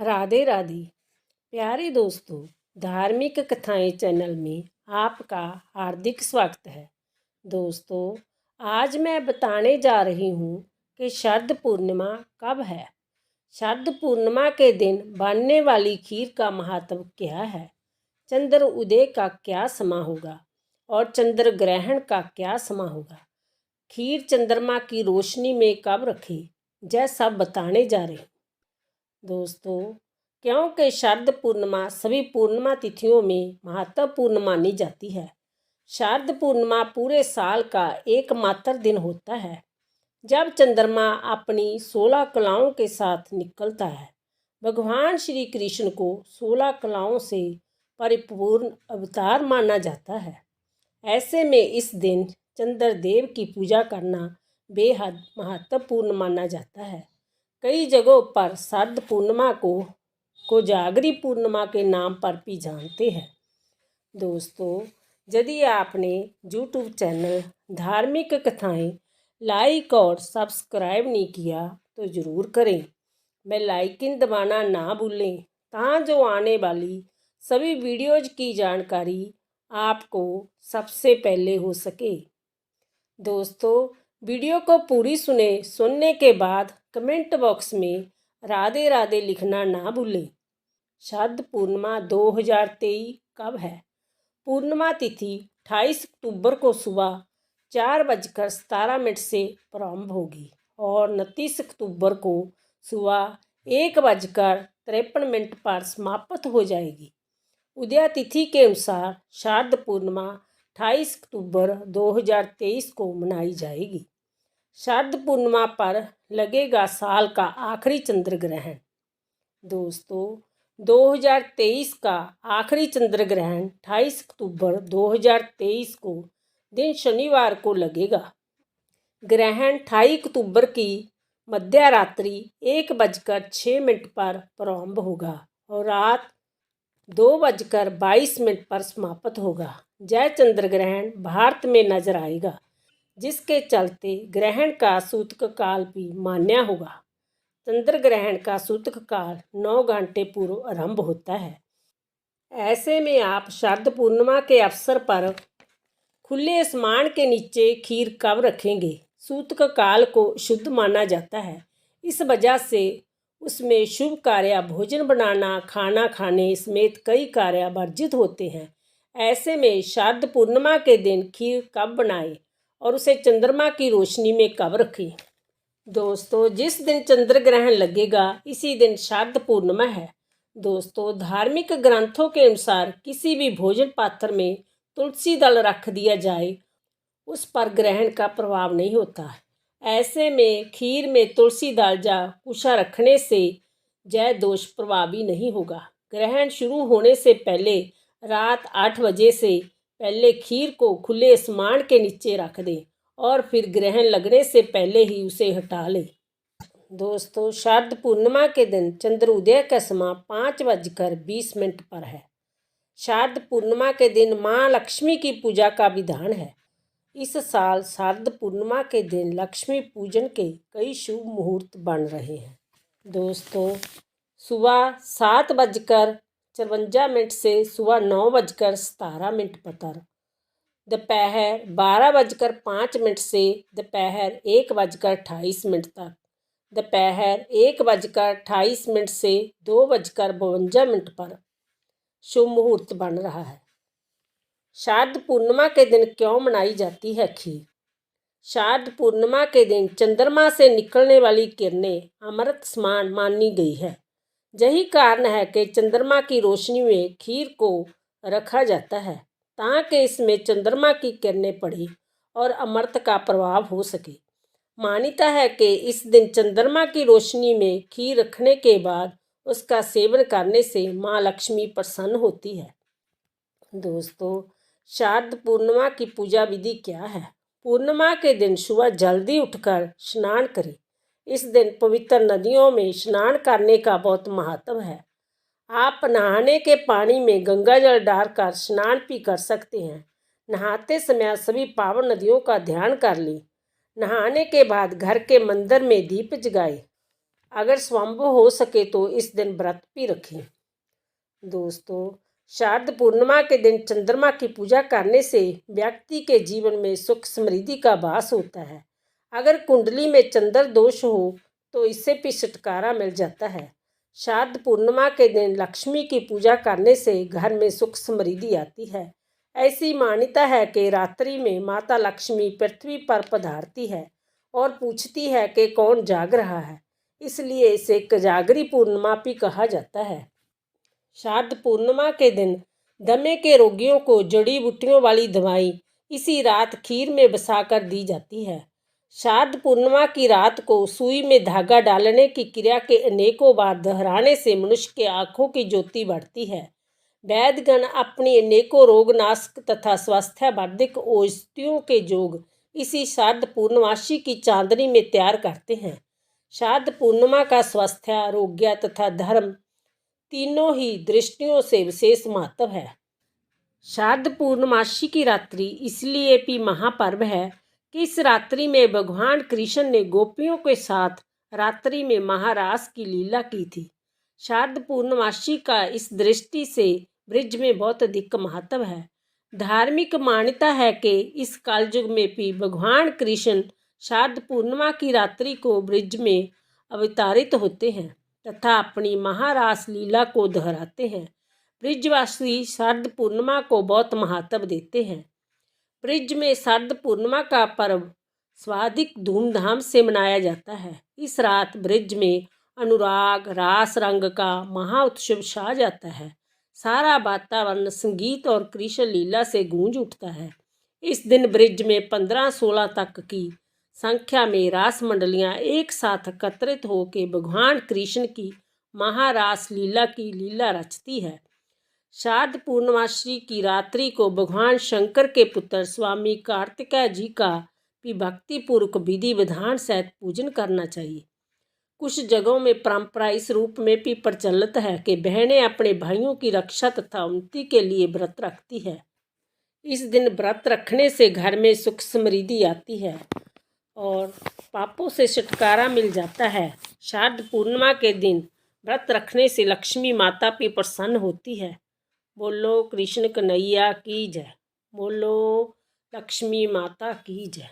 राधे राधे। प्यारे दोस्तों, धार्मिक कथाएं चैनल में आपका हार्दिक स्वागत है। दोस्तों, आज मैं बताने जा रही हूँ कि शरद पूर्णिमा कब है। शरद पूर्णिमा के दिन बनने वाली खीर का महत्व क्या है, चंद्र उदय का क्या समय होगा और चंद्र ग्रहण का क्या समय होगा, खीर चंद्रमा की रोशनी में कब रखें, यह सब बताने जा रहे हैं। दोस्तों, क्योंकि शरद पूर्णिमा सभी पूर्णिमा तिथियों में महत्वपूर्ण मानी जाती है। शरद पूर्णिमा पूरे साल का एकमात्र दिन होता है जब चंद्रमा अपनी 16 कलाओं के साथ निकलता है। भगवान श्री कृष्ण को 16 कलाओं से परिपूर्ण अवतार माना जाता है। ऐसे में इस दिन चंद्रदेव की पूजा करना बेहद महत्वपूर्ण माना जाता है। कई जगहों पर शरद पूर्णिमा को कोजागरी पूर्णिमा के नाम पर भी जानते हैं। दोस्तों, यदि आपने यूट्यूब चैनल धार्मिक कथाएं लाइक और सब्सक्राइब नहीं किया तो ज़रूर करें। बेल आइकन दबाना ना भूलें ताकि आने वाली सभी वीडियोज की जानकारी आपको सबसे पहले हो सके। दोस्तों, वीडियो को पूरी सुनने के बाद कमेंट बॉक्स में राधे राधे लिखना ना भूलें। शरद पूर्णिमा 2023 कब है? पूर्णिमा तिथि 28 अक्टूबर को सुबह 4:17 से प्रारंभ होगी और 29 अक्टूबर को सुबह 1:53 पर समाप्त हो जाएगी। उदय तिथि के अनुसार शरद पूर्णिमा 28 अक्टूबर 2023 को मनाई जाएगी। शरद पूर्णिमा पर लगेगा साल का आखिरी चंद्र ग्रहण। दोस्तों, 2023 का आखिरी चंद्र ग्रहण 28 अक्टूबर 2023 को दिन शनिवार को लगेगा। ग्रहण 28 अक्टूबर की मध्य रात्रि 1:06 पर प्रारंभ होगा और रात 2:22 पर समाप्त होगा। यह चंद्र ग्रहण भारत में नजर आएगा, जिसके चलते ग्रहण का सूतक काल भी मान्य होगा। चंद्र ग्रहण का सूतक काल 9 घंटे पूर्व आरंभ होता है। ऐसे में आप शरद पूर्णिमा के अवसर पर खुले आसमान के नीचे खीर कब रखेंगे? सूतक काल को शुद्ध माना जाता है। इस वजह से उसमें शुभ कार्य, भोजन बनाना, खाना खाने समेत कई कार्य वर्जित होते हैं। ऐसे में शरद पूर्णिमा के दिन खीर कब बनाएं और उसे चंद्रमा की रोशनी में कब रखें? दोस्तों, जिस दिन चंद्र ग्रहण लगेगा इसी दिन शरद पूर्णिमा है। दोस्तों, धार्मिक ग्रंथों के अनुसार किसी भी भोजन पात्र में तुलसी दल रख दिया जाए, उस पर ग्रहण का प्रभाव नहीं होता। ऐसे में खीर में तुलसी दल या कुशा रखने से जय दोष प्रभावी नहीं होगा। ग्रहण शुरू होने से पहले रात 8 बजे से पहले खीर को खुले आसमान के नीचे रख दें और फिर ग्रहण लगने से पहले ही उसे हटा लें। दोस्तों, शरद पूर्णिमा के दिन चंद्र उदय का समय 5:20 पर है। शरद पूर्णिमा के दिन माँ लक्ष्मी की पूजा का विधान है। इस साल शरद पूर्णिमा के दिन लक्ष्मी पूजन के कई शुभ मुहूर्त बन रहे हैं। दोस्तों, सुबह 7:54 से सुबह 9:17 पर, दोपहर 12:05 से दोपहर 1:28 तक, दोपहर 1:28 से 2:52 पर शुभ मुहूर्त बन रहा है। शरद पूर्णिमा के दिन क्यों मनाई जाती है खीर? शरद पूर्णिमा के दिन चंद्रमा से निकलने वाली किरणें अमृत समान मानी गई है। यही कारण है कि चंद्रमा की रोशनी में खीर को रखा जाता है ताकि इसमें चंद्रमा की किरणें पड़ी और अमृत का प्रभाव हो सके। मान्यता है कि इस दिन चंद्रमा की रोशनी में खीर रखने के बाद उसका सेवन करने से माँ लक्ष्मी प्रसन्न होती है। दोस्तों, शरद पूर्णिमा की पूजा विधि क्या है? पूर्णिमा के दिन सुबह जल्दी उठकर स्नान करें। इस दिन पवित्र नदियों में स्नान करने का बहुत महत्व है। आप नहाने के पानी में गंगा जल डालकर स्नान भी कर सकते हैं। नहाते समय सभी पावन नदियों का ध्यान कर लें। नहाने के बाद घर के मंदिर में दीप जगाएं। अगर संभव हो सके तो इस दिन व्रत भी रखें। दोस्तों, शारद पूर्णिमा के दिन चंद्रमा की पूजा करने से व्यक्ति के जीवन में सुख समृद्धि का वास होता है। अगर कुंडली में चंद्र दोष हो तो इससे भी छुटकारा मिल जाता है। शारद पूर्णिमा के दिन लक्ष्मी की पूजा करने से घर में सुख समृद्धि आती है। ऐसी मान्यता है कि रात्रि में माता लक्ष्मी पृथ्वी पर पधारती है और पूछती है कि कौन जाग रहा है, इसलिए इसे कोजागरी पूर्णिमा भी कहा जाता है। शारद पूर्णिमा के दिन दमे के रोगियों को जड़ी बूटियों वाली दवाई इसी रात खीर में बसाकर दी जाती है। शारद पूर्णिमा की रात को सुई में धागा डालने की क्रिया के अनेकों बार दोहराने से मनुष्य के आँखों की ज्योति बढ़ती है। वैद्यगण अपनी अनेकों रोगनाशक तथा स्वास्थ्यवर्धक औषधियों के योग इसी शारद पूर्णमासी की चांदनी में तैयार करते हैं। शारद पूर्णिमा का स्वास्थ्य, आरोग्य तथा धर्म तीनों ही दृष्टियों से विशेष महत्व है। शारद पूर्णमासी की रात्रि इसलिए भी महापर्व है कि इस रात्रि में भगवान कृष्ण ने गोपियों के साथ रात्रि में महारास की लीला की थी। शारद पूर्णमासी का इस दृष्टि से ब्रज में बहुत अधिक महत्व है। धार्मिक मान्यता है कि इस कालयुग में भी भगवान कृष्ण शारद पूर्णिमा की रात्रि को ब्रज में अवतारित होते हैं तथा अपनी महारास लीला को दोहराते हैं। ब्रजवासी शारद पूर्णिमा को बहुत महत्व देते हैं। ब्रज में शारद पूर्णिमा का पर्व स्वाधिक धूमधाम से मनाया जाता है। इस रात ब्रज में अनुराग रास रंग का महाउत्सव छा जाता है। सारा वातावरण संगीत और कृष्ण लीला से गूंज उठता है। इस दिन ब्रज में 15-16 तक की संख्या में रास मंडलियां एक साथ एकत्रित होकर भगवान कृष्ण की महारास लीला की लीला रचती है। शारद पूर्णमासी की रात्रि को भगवान शंकर के पुत्र स्वामी कार्तिकेय जी का भी भक्तिपूर्वक विधि विधान सहित पूजन करना चाहिए। कुछ जगहों में परंपरा इस रूप में भी प्रचलित है कि बहनें अपने भाइयों की रक्षा तथा उन्नति के लिए व्रत रखती है। इस दिन व्रत रखने से घर में सुख समृद्धि आती है और पापों से छुटकारा मिल जाता है। शारद पूर्णिमा के दिन व्रत रखने से लक्ष्मी माता भी प्रसन्न होती है। बोलो कृष्ण कन्हैया की जय। बोलो लक्ष्मी माता की जय।